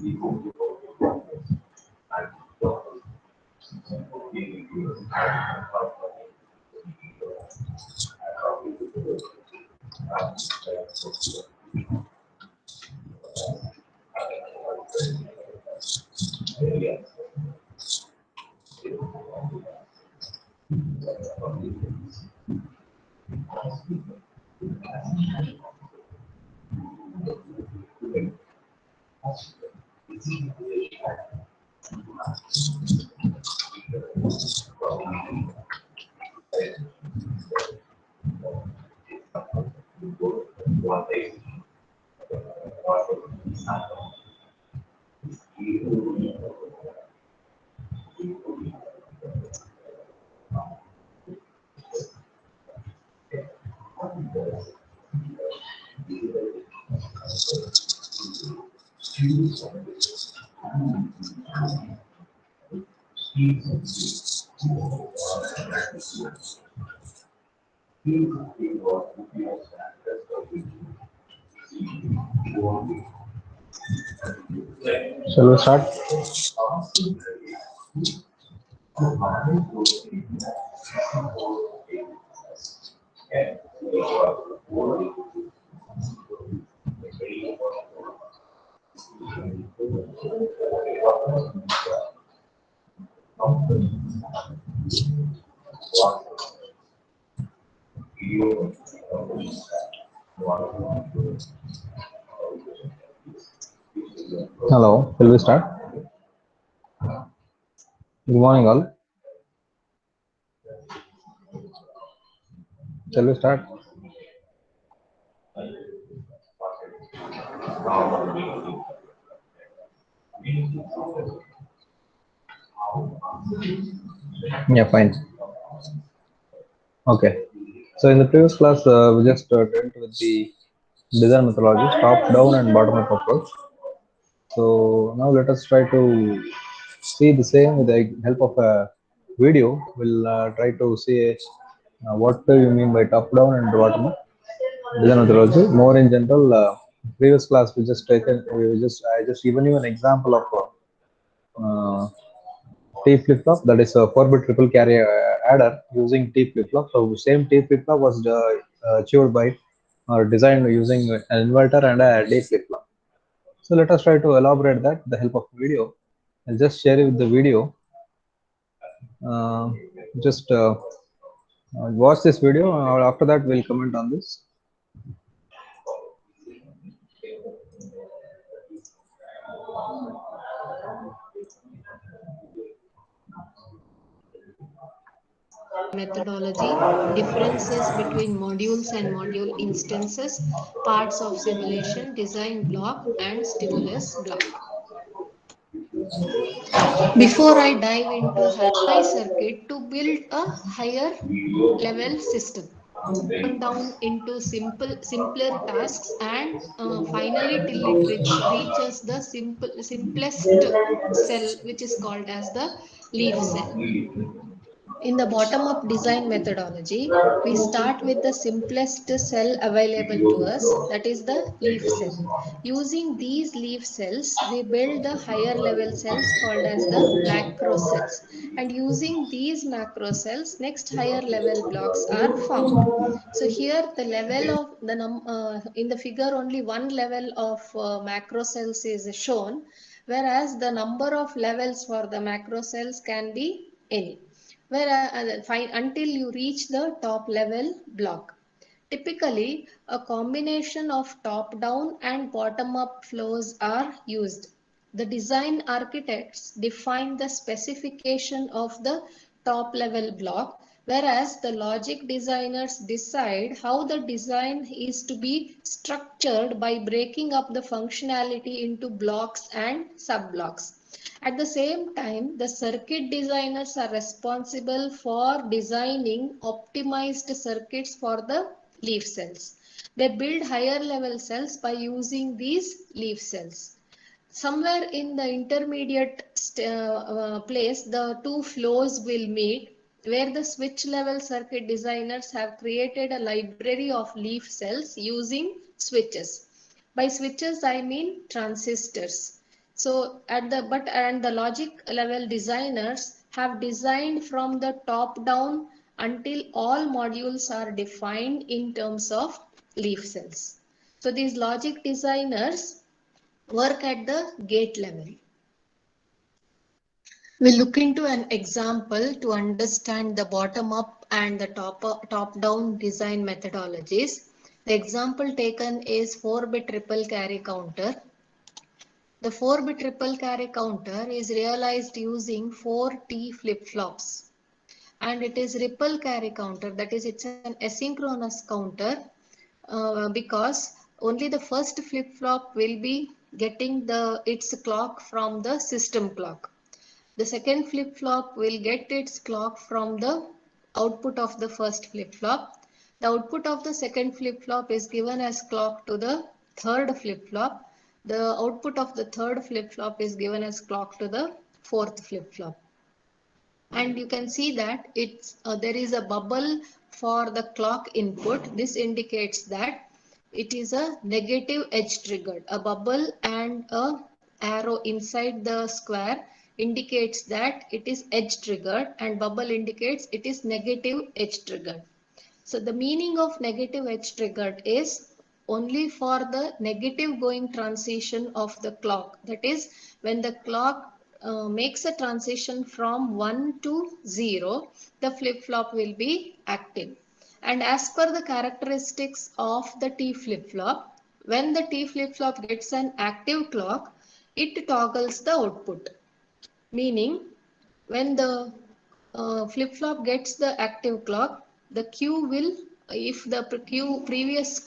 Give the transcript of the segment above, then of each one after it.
Shall we start? Hello, shall we start? Good morning, all. Shall we start? Yeah, fine. Okay. So in the previous class, we just dealt with the design methodologies, top down and bottom up approach. So now let us try to see the same with the help of a video. We'll try to see what do you mean by top down and bottom up design methodology. More in general, previous class I just given you an example of T flip flop, that is a 4-bit triple carry adder using T flip flop. So same T flip flop was achieved by or designed using an inverter and a D flip flop. So let us try to elaborate that with the help of video. I'll just share you the video. Just watch this video. After that, we'll comment on this. Methodology, differences between modules and module instances, parts of simulation, design block, and stimulus block. Before I dive into high circuit to build a higher level system, down into simpler tasks, and finally till it reaches the simplest cell, which is called as the leaf cell. In the bottom-up design methodology, we start with the simplest cell available to us, that is the leaf cell. Using these leaf cells, we build the higher level cells called as the macro cells. And using these macro cells, next higher level blocks are formed. So here the level of the in the figure only one level of macro cells is shown, whereas the number of levels for the macro cells can be any until you reach the top level block. Typically, a combination of top-down and bottom-up flows are used. The design architects define the specification of the top-level block, whereas the logic designers decide how the design is to be structured by breaking up the functionality into blocks and sub-blocks. At the same time, the circuit designers are responsible for designing optimized circuits for the leaf cells. They build higher level cells by using these leaf cells. Somewhere in the intermediate place, the two flows will meet, where the switch level circuit designers have created a library of leaf cells using switches. By switches, I mean transistors. So and the logic level designers have designed from the top down until all modules are defined in terms of leaf cells. So these logic designers work at the gate level. We'll look into an example to understand the bottom up and the top down design methodologies. The example taken is 4-bit triple carry counter. The 4-bit triple carry counter is realized using 4 T flip-flops, and it is ripple carry counter, that is it's an asynchronous counter because only the first flip-flop will be getting its clock from the system clock. The second flip-flop will get its clock from the output of the first flip-flop. The output of the second flip-flop is given as clock to the third flip-flop. The output of the third flip-flop is given as clock to the fourth flip-flop. And you can see that there is a bubble for the clock input. This indicates that it is a negative edge triggered. A bubble and a arrow inside the square indicates that it is edge triggered, and bubble indicates it is negative edge triggered. So the meaning of negative edge triggered is only for the negative going transition of the clock. That is, when the clock makes a transition from 1 to 0, the flip-flop will be active. And as per the characteristics of the T flip-flop, when the T flip-flop gets an active clock, it toggles the output. Meaning, when the flip-flop gets the active clock, the Q will, if the previous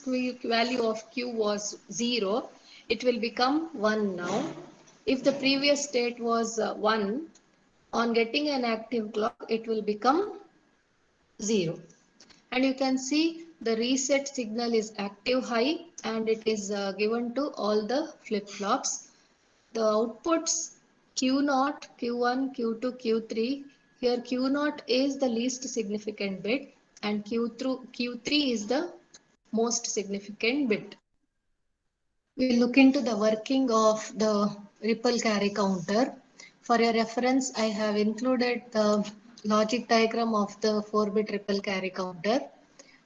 value of Q was 0, it will become 1 now. If the previous state was 1, on getting an active clock, it will become 0. And you can see the reset signal is active high, and it is given to all the flip-flops. The outputs Q0, Q1, Q2, Q3. Here Q0 is the least significant bit and Q3 is the most significant bit. We'll look into the working of the ripple carry counter. For your reference, I have included the logic diagram of the 4-bit ripple carry counter.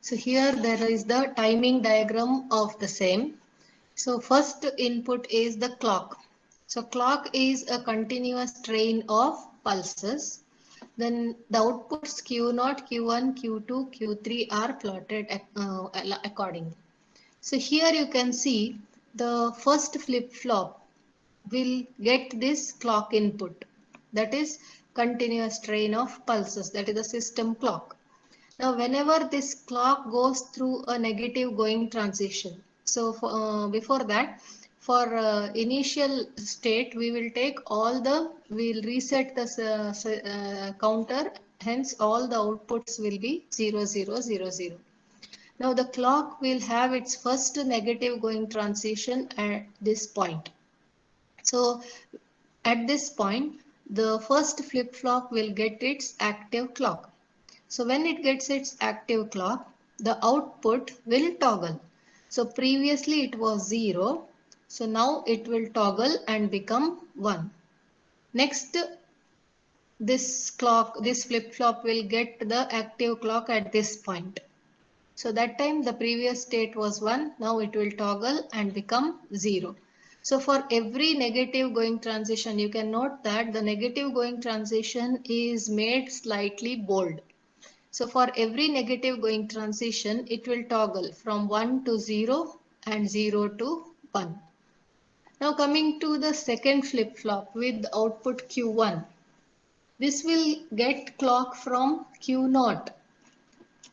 So here there is the timing diagram of the same. So first input is the clock. So clock is a continuous train of pulses. Then the outputs Q0, Q1, Q2, Q3 are plotted accordingly. So here you can see the first flip-flop will get this clock input. That is continuous train of pulses. That is the system clock. Now, whenever this clock goes through a negative going transition, so before that, for initial state, we will we'll reset the counter, hence all the outputs will be 0, 0, 0, 0. Now, the clock will have its first negative going transition at this point. So, at this point, the first flip-flop will get its active clock. So when it gets its active clock, the output will toggle. So previously it was 0. So now it will toggle and become 1. Next, this flip-flop will get the active clock at this point. So that time the previous state was 1. Now it will toggle and become 0. So for every negative going transition, you can note that the negative going transition is made slightly bold. So for every negative going transition, it will toggle from 1 to 0 and 0 to 1. Now coming to the second flip-flop with output Q1. This will get clock from Q0.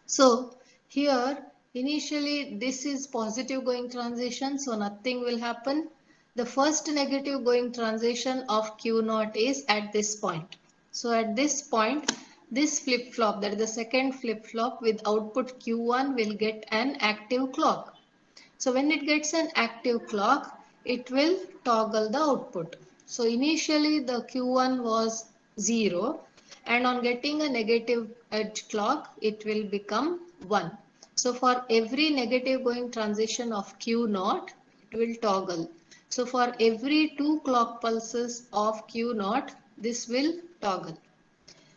So here initially this is positive going transition, so nothing will happen. The first negative going transition of Q0 is at this point. So at this point, this flip-flop, that is the second flip-flop with output Q1 will get an active clock. So when it gets an active clock, it will toggle the output. So initially the Q1 was 0 and on getting a negative edge clock, it will become 1. So for every negative going transition of Q0, it will toggle. So for every 2 clock pulses of Q0, this will toggle.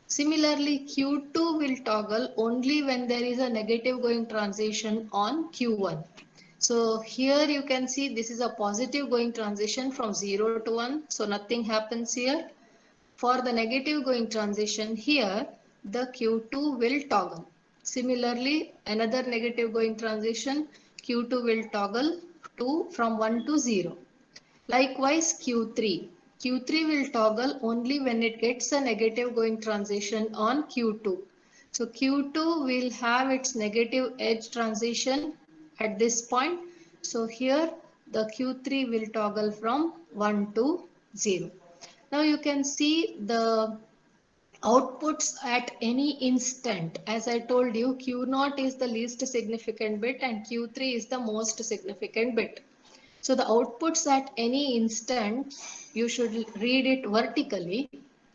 Similarly, Q2 will toggle only when there is a negative going transition on Q1. So here you can see this is a positive going transition from 0 to 1. So nothing happens here. For the negative going transition here, the Q2 will toggle. Similarly, another negative going transition, Q2 will toggle from 1 to 0. Likewise, Q3. Q3 will toggle only when it gets a negative going transition on Q2. So Q2 will have its negative edge transition at this point. So here the Q3 will toggle from 1 to 0. Now you can see the outputs at any instant. As I told you, Q0 is the least significant bit and Q3 is the most significant bit. So the outputs at any instant, you should read it vertically.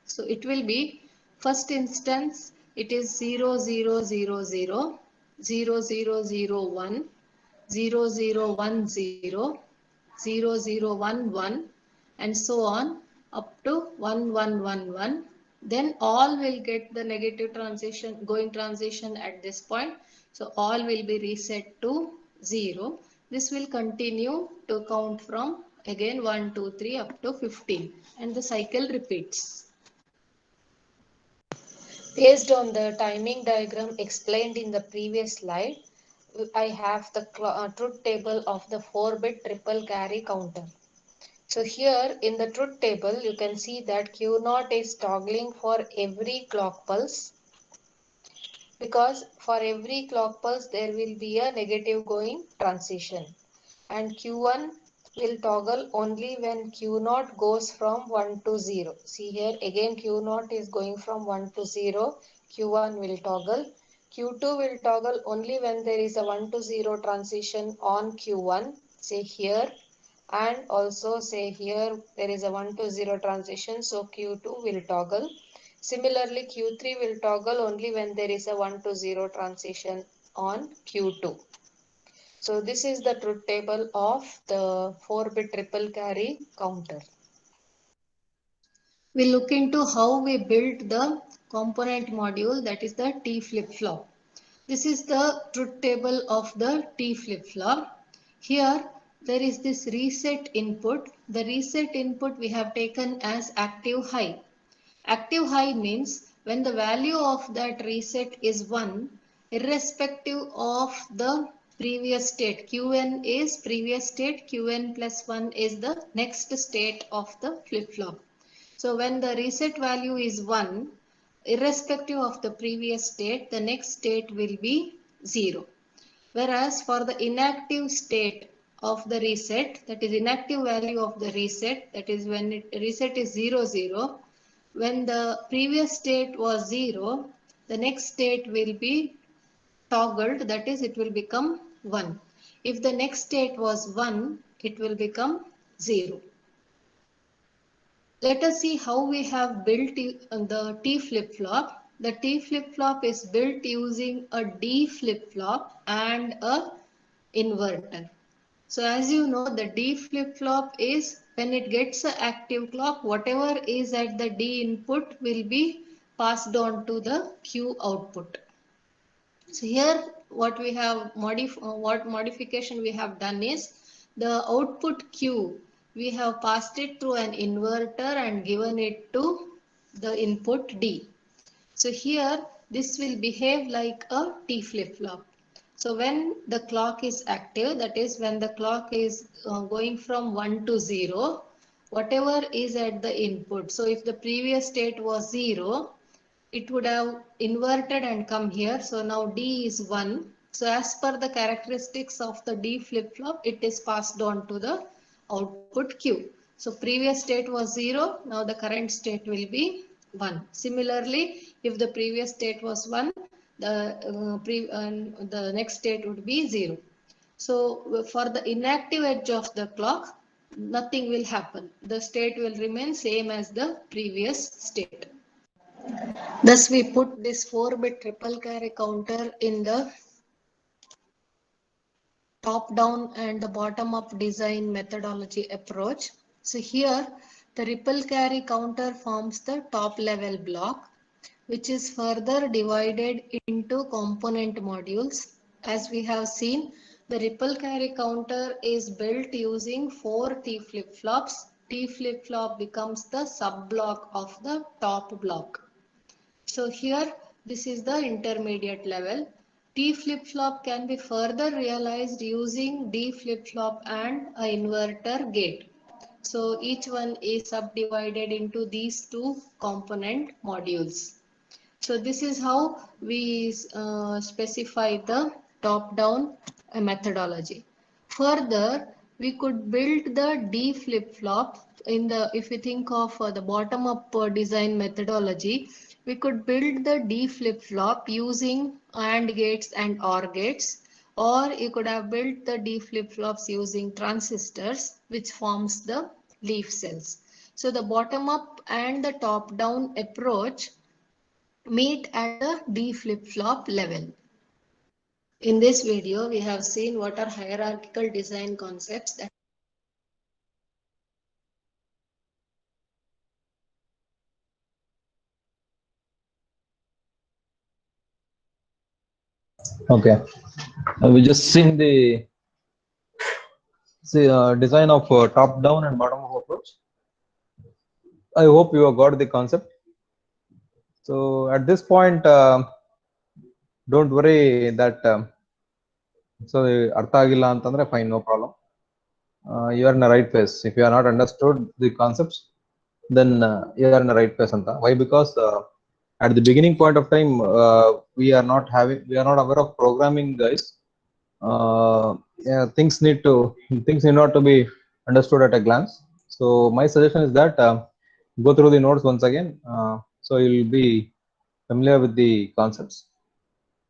So it will be first instance, it is 0, 0, 0, 0, 0, 0, 0, 1, 0, 0, 1, 0, 0, 0, 1, 1, and so on up to 1, 1, 1, 1. Then all will get the negative transition, going transition at this point. So all will be reset to 0. This will continue to count from again 1, 2, 3 up to 15 and the cycle repeats. Based on the timing diagram explained in the previous slide, I have the truth table of the 4-bit triple carry counter. So here in the truth table, you can see that Q0 is toggling for every clock pulse, because for every clock pulse there will be a negative going transition, and Q1 will toggle only when Q0 goes from 1 to 0. See here again Q0 is going from 1 to 0, Q1 will toggle. Q2 will toggle only when there is a 1 to 0 transition on Q1, say here, and also say here there is a 1 to 0 transition, so Q2 will toggle. Similarly, Q3 will toggle only when there is a 1 to 0 transition on Q2. So this is the truth table of the 4-bit triple carry counter. We look into how we built the component module, that is the T flip-flop. This is the truth table of the T flip-flop. Here there is this reset input. The reset input we have taken as active high. Active high means when the value of that reset is 1, irrespective of the previous state. Qn is previous state, Qn plus 1 is the next state of the flip-flop. So when the reset value is 1, irrespective of the previous state, the next state will be 0. Whereas for the inactive state of the reset, that is inactive value of the reset, that is when reset is 0, 0, when the previous state was 0, the next state will be toggled, that is it will become 1. If the next state was 1, it will become 0. Let us see how we have built the T flip-flop. The T flip-flop is built using a D flip-flop and a inverter. So as you know, the D flip-flop is when it gets an active clock, whatever is at the D input will be passed on to the Q output. So here what we have what modification we have done is the output Q, we have passed it through an inverter and given it to the input D. So here this will behave like a T flip-flop. So when the clock is active, that is when the clock is going from 1 to 0, whatever is at the input. So if the previous state was 0, it would have inverted and come here. So now D is 1. So as per the characteristics of the D flip-flop, it is passed on to the output Q. So previous state was 0. Now the current state will be 1. Similarly, if the previous state was 1, the next state would be 0. So for the inactive edge of the clock, nothing will happen. The state will remain same as the previous state. Thus we put this 4-bit triple carry counter in the top-down and the bottom-up design methodology approach. So here, the ripple carry counter forms the top-level block, which is further divided into component modules. As we have seen, the ripple carry counter is built using 4 T flip-flops. T flip-flop becomes the sub-block of the top block. So here, this is the intermediate level. T flip-flop can be further realized using D flip-flop and a inverter gate. So each one is subdivided into these two component modules. So this is how we specify the top-down methodology. Further, we could build the D flip-flop in the, if we think of the bottom-up design methodology, we could build the D flip-flop using AND gates and OR gates, or you could have built the D flip-flops using transistors, which forms the leaf cells. So the bottom-up and the top-down approach meet at the D flip-flop level. In this video, we have seen what are hierarchical design concepts that Okay, we just seen the design of top down and bottom up approach. I hope you have got the concept. So at this point, don't worry that so artha agilla antandre fine, no problem. You are in the right place. If you are not understood the concepts, then you are in the right place anta. Why? Because at the beginning point of time, we are not aware of programming, guys. Yeah, things need not to be understood at a glance. So my suggestion is that go through the notes once again, so you'll be familiar with the concepts.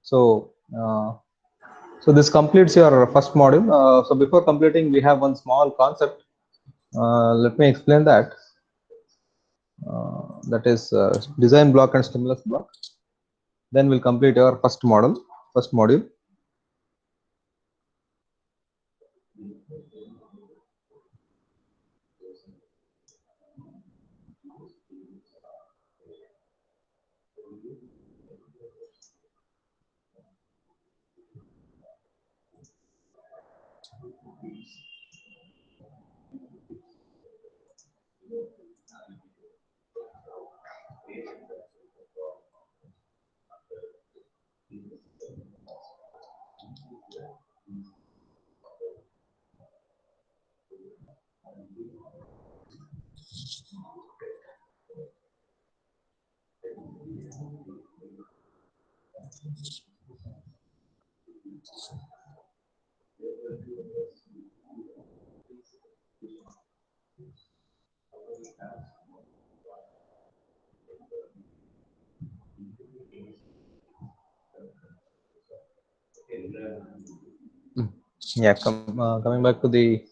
So so this completes your first module. So before completing, we have one small concept. Let me explain that. That is design block and stimulus block. Then we'll complete your first module. Yeah, coming back to the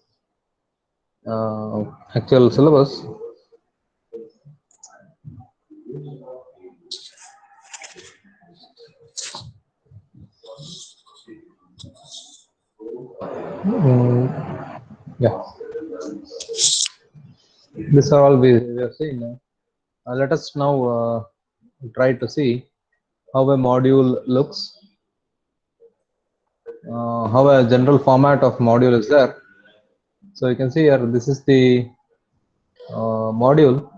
actual syllabus. Yeah, these are all we have seen. Let us now try to see how a module looks, how a general format of module is there. So you can see here, this is the module.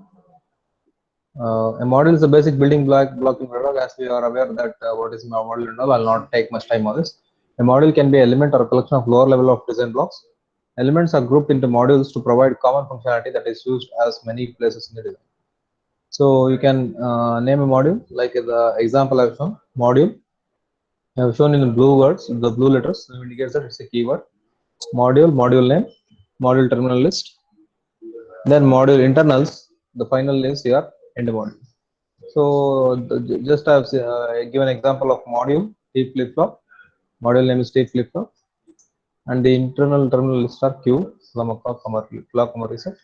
A module is a basic building block in Verilog. As we are aware that what is a module and all, I'll not take much time on this. A module can be an element or a collection of lower level of design blocks. Elements are grouped into modules to provide common functionality that is used as many places in the design. So you can name a module, like the example I've shown. Module, I have shown in the blue words, the blue letters, so indicates that it's a keyword. Module, module name, module terminal list. Then module internals, the final is here, end module. So just I've given example of module, T flip-flop. Module name is T flip-flop. And the internal terminal list are Q, clock, reset.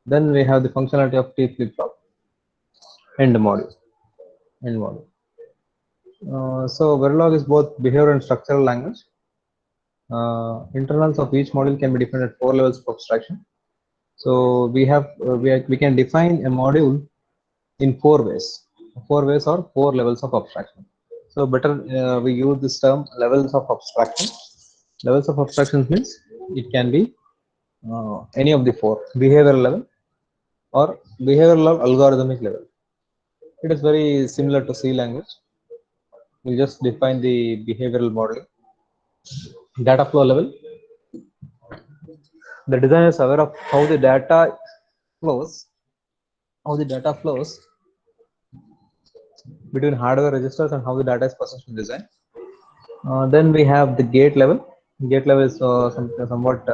Then we have the functionality of T flip-flop, end module. So Verilog is both behavior and structural language. Internals of each module can be defined at 4 levels of abstraction. So we can define a module in 4 ways. 4 ways or 4 levels of abstraction. So better we use this term levels of abstraction. Levels of abstraction means it can be any of the four: behavioral level or behavioral or algorithmic level. It is very similar to C language. We just define the behavioral model. Data flow level. The designer is aware of how the data flows, how the data flows between hardware registers and how the data is processed in design. Then we have the gate level. Gate level is somewhat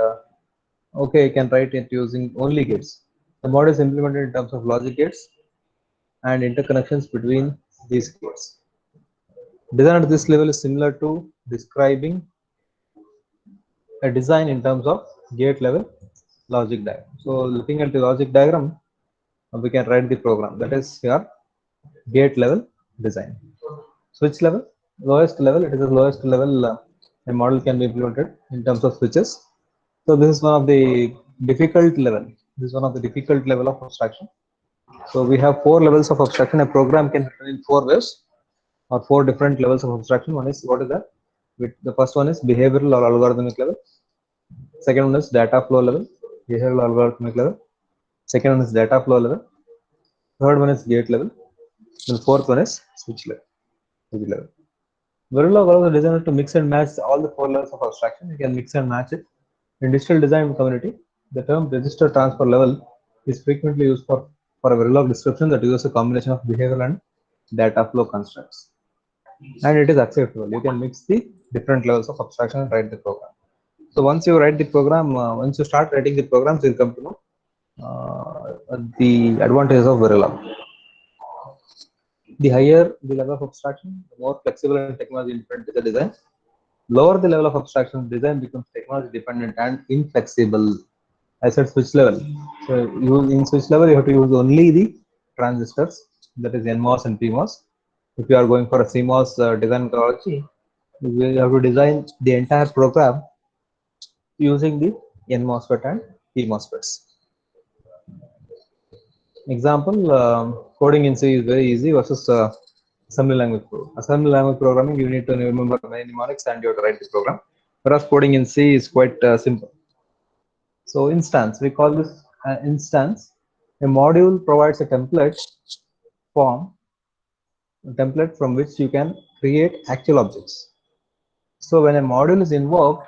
okay. You can write it using only gates. The model is implemented in terms of logic gates and interconnections between these gates. Design at this level is similar to describing a design in terms of gate level logic diagram. So looking at the logic diagram, we can write the program. That is your gate level design. Switch level, lowest level. It is the lowest level a model can be implemented in terms of switches. So this is one of the difficult level. This is one of the difficult level of abstraction. So we have 4 levels of abstraction. A program can be written in 4 ways or 4 different levels of abstraction. One is what is that? The first one is behavioral or algorithmic level. Second one is data flow level, behavioral algorithmic level. Second one is data flow level. Third one is gate level. And the fourth one is switch level. Switch level. Verilog allows the designer to mix and match all the 4 levels of abstraction. You can mix and match it. In digital design community, the term register transfer level is frequently used for a Verilog description that uses a combination of behavioral and data flow constructs. And it is acceptable. You can mix the different levels of abstraction and write the program. So once you write the program, once you start writing the programs, you'll come to know the advantages of Verilog. The higher the level of abstraction, the more flexible and technology independent is the design. Lower the level of abstraction, design becomes technology dependent and inflexible. I said switch level. So in switch level, you have to use only the transistors, that is NMOS and PMOS. If you are going for a CMOS design methodology, you have to design the entire program using the NMOSFET and PMOSFETs. Example, coding in C is very easy versus assembly language program. Assembly language programming, you need to remember many mnemonics and you have to write the program. Whereas coding in C is quite simple. So instance, we call this instance. A module provides a template form, a template from which you can create actual objects. So when a module is invoked,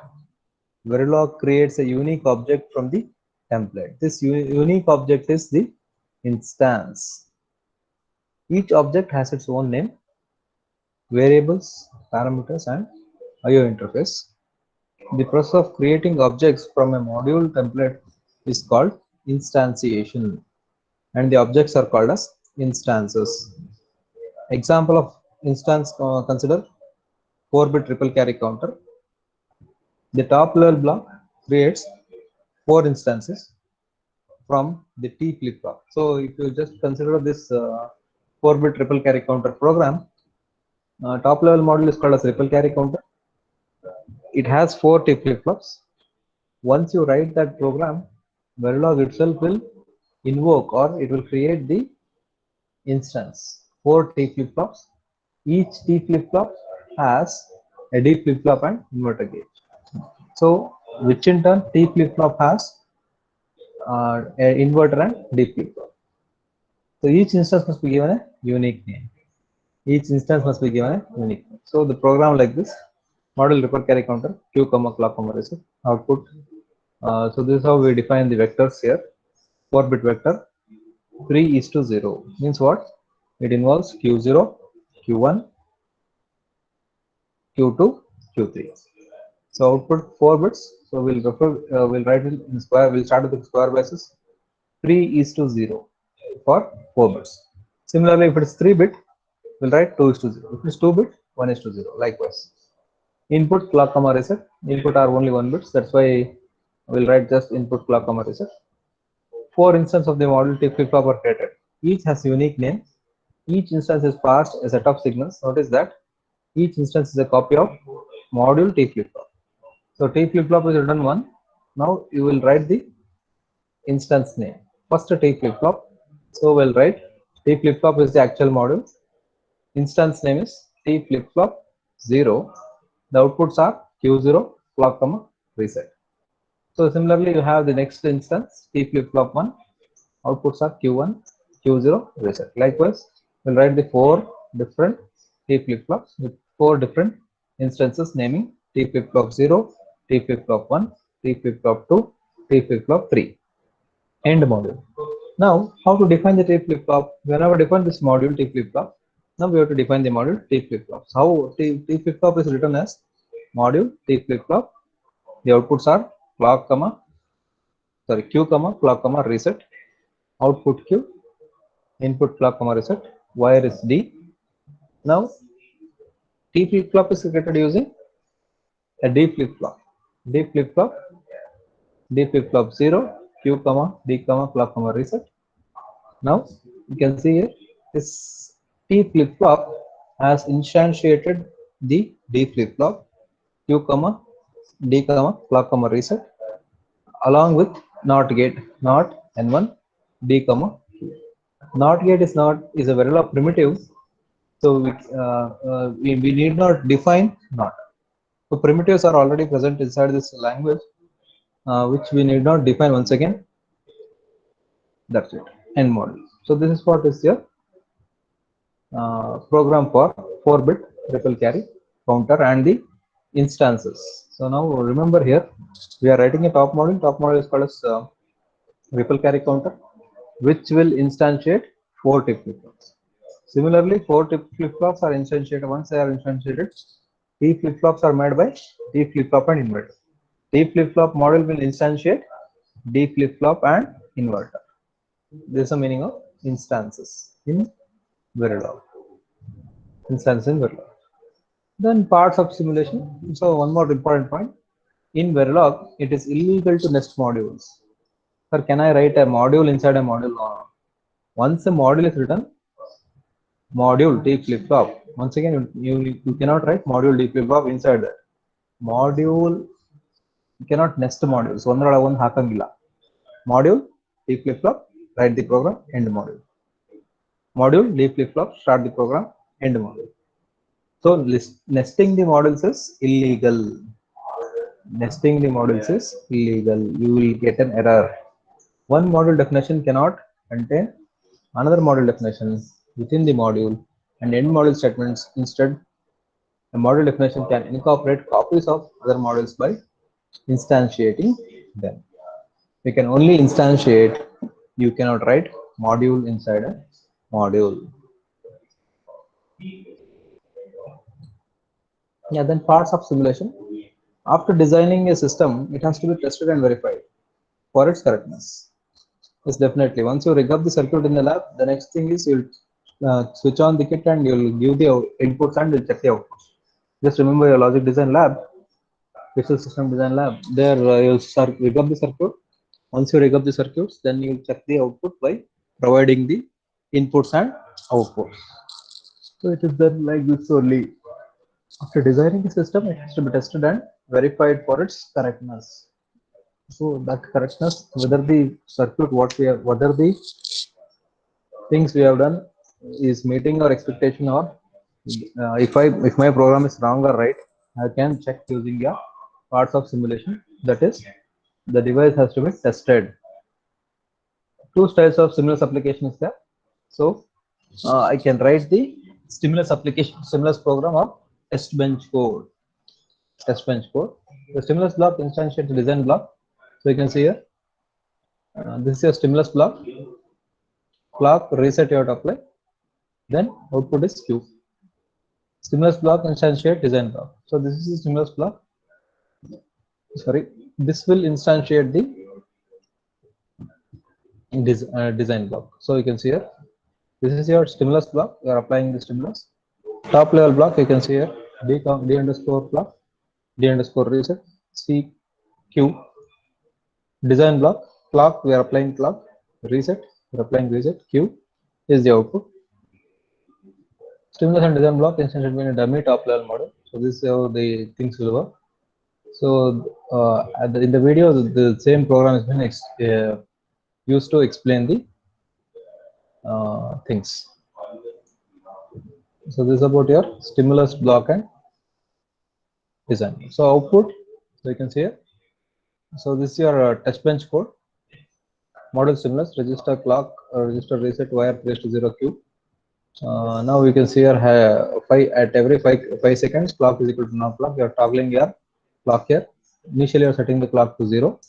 Verilog creates a unique object from the template. This unique object is the instance. Each object has its own name, variables, parameters, and IO interface. The process of creating objects from a module template is called instantiation, and the objects are called as instances. Example of instance, consider 4-bit triple carry counter. The top level block creates 4 instances from the T flip-flop. So if you just consider this 4-bit triple carry counter program, top level module is called as triple carry counter. It has 4 T flip-flops. Once you write that program, Verilog itself will invoke or it will create the instance. 4 T flip-flops. Each T flip-flop has a D flip-flop and inverter gate. So which in turn T flip-flop has an inverter and D flip-flop. So each instance must be given a unique name. Each instance must be given a unique name. So the program like this: model triple carry counter, Q comma clock comma reset, output. So this is how we define the vectors here. 4-bit vector 3:0 means what? It involves Q0, Q1, Q2, Q3. So output 4 bits. So we'll write it in square. We'll start with the square basis. 3:0 for 4 bits. Similarly, if it's 3-bit, we'll write 2:0. If it's 2-bit, 1:0. Likewise. Input clock comma reset. Input are only 1 bits. That's why we'll write just input clock comma reset. 4 instances of the model T flip-flop are created. Each has unique name. Each instance is passed a set of signals. Notice that each instance is a copy of module T flip-flop. So T flip flop is written one. Now you will write the instance name. First T flip flop. So we'll write T flip flop is the actual module. Instance name is T flip flop 0. The outputs are Q0, clock, comma, reset. So similarly, you have the next instance T flip flop 1. Outputs are Q1, Q0, reset. Likewise, we'll write the 4 different T flip flops with 4 different instances naming T flip flop 0, T flip flop 1, T flip flop 2, T flip flop 3. End module. Now, how to define the T flip flop? Whenever define this module T flip flop, now we have to define the module T flip flops. How T flip flop is written as module T flip flop. The outputs are clock, comma, sorry, Q, comma, clock, comma, reset. Output Q, input clock, comma, reset. Wire is D. Now, T flip flop is created using a D flip flop. D flip flop, D flip flop 0, Q, comma, D, comma, clock, comma, reset. Now you can see here this T flip flop has instantiated the D flip flop Q, comma, D, comma, clock, comma, reset along with NOT gate, NOT N1 D, comma, Q. NOT gate is a Verilog primitive, so we need not define NOT. So primitives are already present inside this language, which we need not define once again. That's it. End module. So this is what is your program for 4-bit ripple carry counter and the instances. So now remember here we are writing a top module. Top module is called as ripple carry counter, which will instantiate 4 tip flip flops. Similarly, 4 tip flip flops are instantiated. Once they are instantiated, T flip flops are made by T flip flop and inverter. T flip flop model will instantiate D flip flop and inverter. This is the meaning of instances in Verilog. Instance in Verilog. Then parts of simulation. So one more important point. In Verilog, it is illegal to nest modules. Sir, can I write a module inside a module? No. Once a module is written, module T flip flop. Once again, you cannot write module D flip flop inside that. Module, you cannot nest modules. One hakangilla. Module D flip flop, write the program, end module. Module D flip flop, start the program, end module. So nesting the modules is illegal. Nesting the modules is illegal. You will get an error. One module definition cannot contain another module definition within the module and end module statements. Instead, a module definition can incorporate copies of other modules by instantiating them. You can only instantiate, you cannot write module inside a module. Yeah, then parts of simulation. After designing a system, it has to be tested and verified for its correctness. Yes, definitely. Once you rig up the circuit in the lab, the next thing is you'll switch on the kit and you'll give the inputs and you'll check the outputs. Just remember your logic design lab, visual system design lab. There you'll rig up the circuit. Once you rig up the circuits, then you'll check the output by providing the inputs and outputs. So it is done like this only. After designing the system, it has to be tested and verified for its correctness. So that correctness, whether the circuit whether the things we have done is meeting our expectation or if my program is wrong or right, I can check using the parts of simulation. That is, the device has to be tested. Two styles of stimulus application is there. So I can write the stimulus program or test bench code. The stimulus block instantiate the design block. So you can see here, this is a stimulus block. Clock reset you have to apply. Then output is Q. Stimulus block instantiate design block. So this is the stimulus block. Sorry, this will instantiate the design block. So you can see here, this is your stimulus block. You are applying the stimulus. Top level block you can see here, D underscore block, D underscore reset, C Q. Design block, clock we are applying clock, reset we are applying reset, Q is the output. Stimulus and design block instantiated in a dummy top level model. So this is how the things will work. So in the video, the same program has been used to explain the things. So this is about your stimulus block and design. So output, so you can see here. So this is your test bench code. Model stimulus, register clock, register reset, wire placed to 0 Q. Now we can see here at every 5 seconds clock is equal to now clock. You are toggling your clock here. Initially you are setting the clock to 0.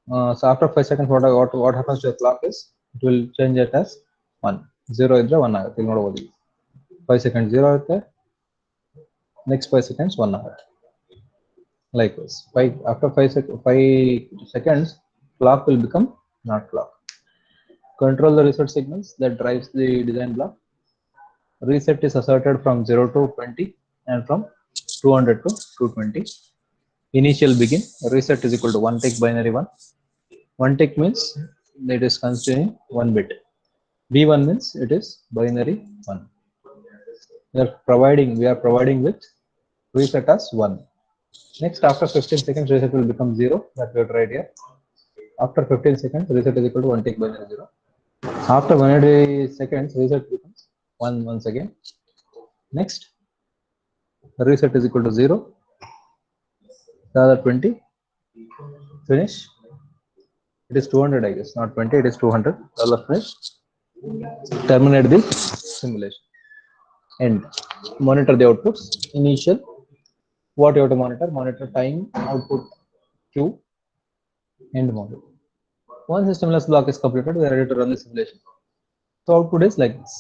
So after 5 seconds, what happens to the clock is it will change it as 1. 0 ಇದ್ರೆ 1 ಆಗುತ್ತೆ. ಇಲ್ಲಿ ನೋಡಬಹುದು 5 seconds 0 ಆಗುತ್ತೆ. Next 5 seconds 1 ಆಗುತ್ತೆ. Like this. After 5 seconds, clock will become not clock. Control the reset signals that drives the design block. Reset is asserted from 0 to 20 and from 200 to 220. Initial begin reset is equal to 1 tick binary 1. 1 tick means it is considering 1 bit. B1 means it is binary 1. We are providing with reset as 1. Next, after 15 seconds, reset will become 0. That we have tried here. After 15 seconds, reset is equal to 1 tick binary 0. After 180 seconds, reset becomes 1 once again. Next, reset is equal to 0. The other 20. Finish. It is 200, I guess, not 20, it is 200. Finish. Terminate the simulation. End. Monitor the outputs. Initial. What you have to monitor? Monitor time, output, Q, end module. Once the stimulus block is completed, we are ready to run the simulation. So output is like this.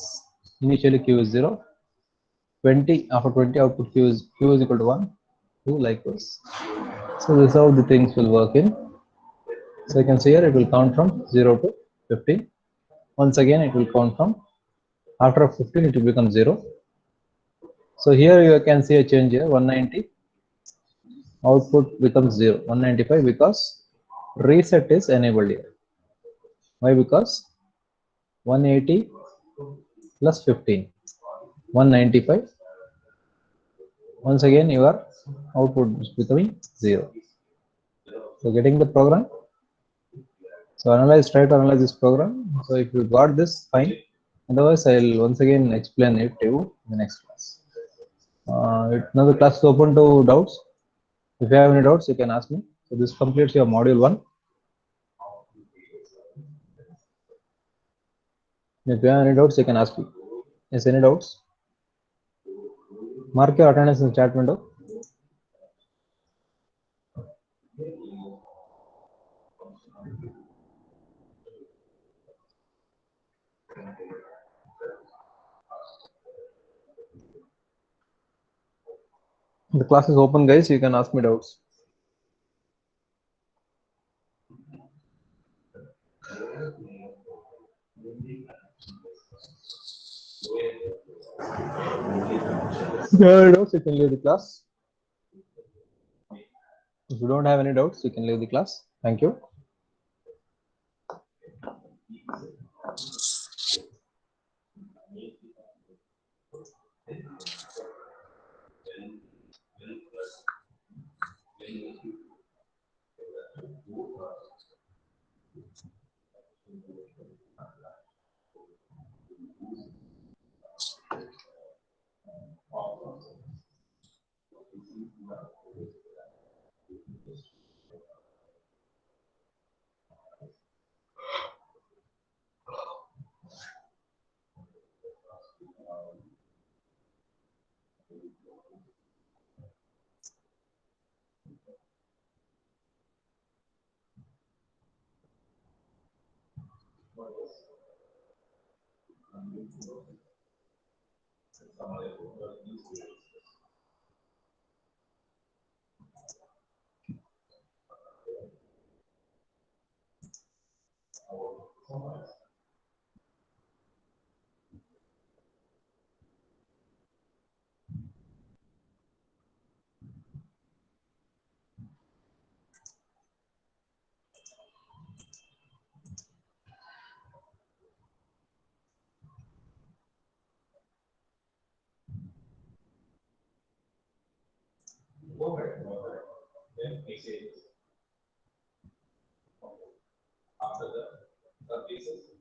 Initially Q is 0. 20. After 20, output Q is equal to 1. 2 like this. So this is how the things will work in. So you can see here it will count from 0 to 15. Once again it will count from after 15 it will become 0. So here you can see a change here 190. Output becomes 0. 195 because reset is enabled here. Why? Because 180 plus 15 195. Once again your output is becoming 0. So getting the program. So try to analyze this program. So if you got this, fine. Otherwise I'll once again explain it to you in the next class. Now the class is open to doubts. If you have any doubts you can ask me. So this completes your module 1. If you have any doubts you can ask me. Yes, any doubts? Mark your attendance in the chat window. The class is open, guys. You can ask me doubts. If you have any doubts, you can leave the class. If you don't have any doubts, you can leave the class. Thank you. After the pieces.